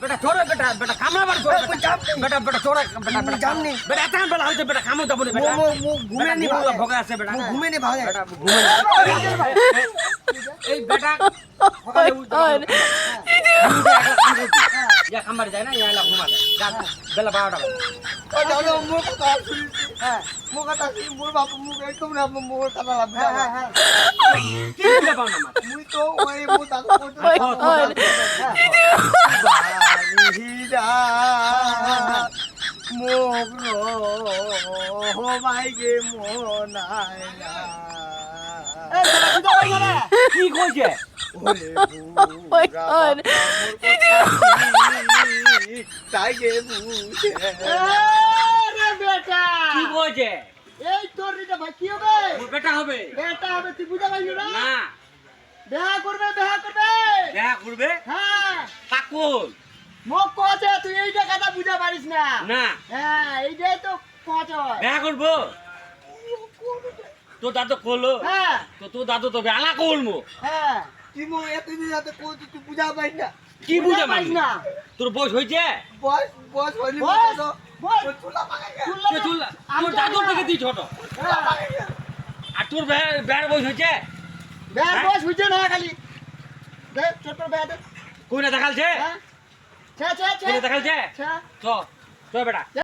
बेटा छोड़ो बेटा बेटा कामना बार छोड़ो बेटा बेटा छोड़ो बेटा जाम नहीं बेटा एतन बेला होइते बेटा कामो दबो नहीं बेटा वो घूमे नहीं भागे भगा আছে बेटा घूमे नहीं भागे बेटा घूमे এই বেটা সকালে উঠতে ইয়া খামার যায় না ইয়া এলা ঘুমা যায় বেলা 12টা দাদা মোর কথা শুনি হ্যাঁ মোর কথা শুনি মোর বাপ মুখ একদম না মোর কথা লাগবে হ্যাঁ কি বুঝা পাও না মা মুই তো ওই মোর দাদা বাহিরা মোক রো মাইগে মনায় না কি কইছে ওরে তাইগে বুঝে আরে বেটা কি কইছে এই তোর রিটা ভাই কি হবে ওর বেটা হবে তুই বুঝা পাইলি না না বিয়া করবে দেখা করবে হ্যাঁ পাকুল মোক কছে তুই এইটা কথা বুঝা পারিস না না হ্যাঁ এইটাই তো কচ হয় দেখা করবো তো দাদু কলো হ্যাঁ তো দাদু তো বেলা করবো হ্যাঁ তুই মো এতদিন রাতে কো তুই বুঝা পাইস না কি বুঝা পাইস পাইস না তোর বয়স হয়েছে বস হইলি বস তো তোর দাদুর থেকে তুই ছোট আর তোর বেড় বয়স হয়েছে বের বস হইছে না খালি দে ছোট বের দে কোনে দেখালছে হ্যাঁ ছে কোনে দেখালছে ছে চ বেটা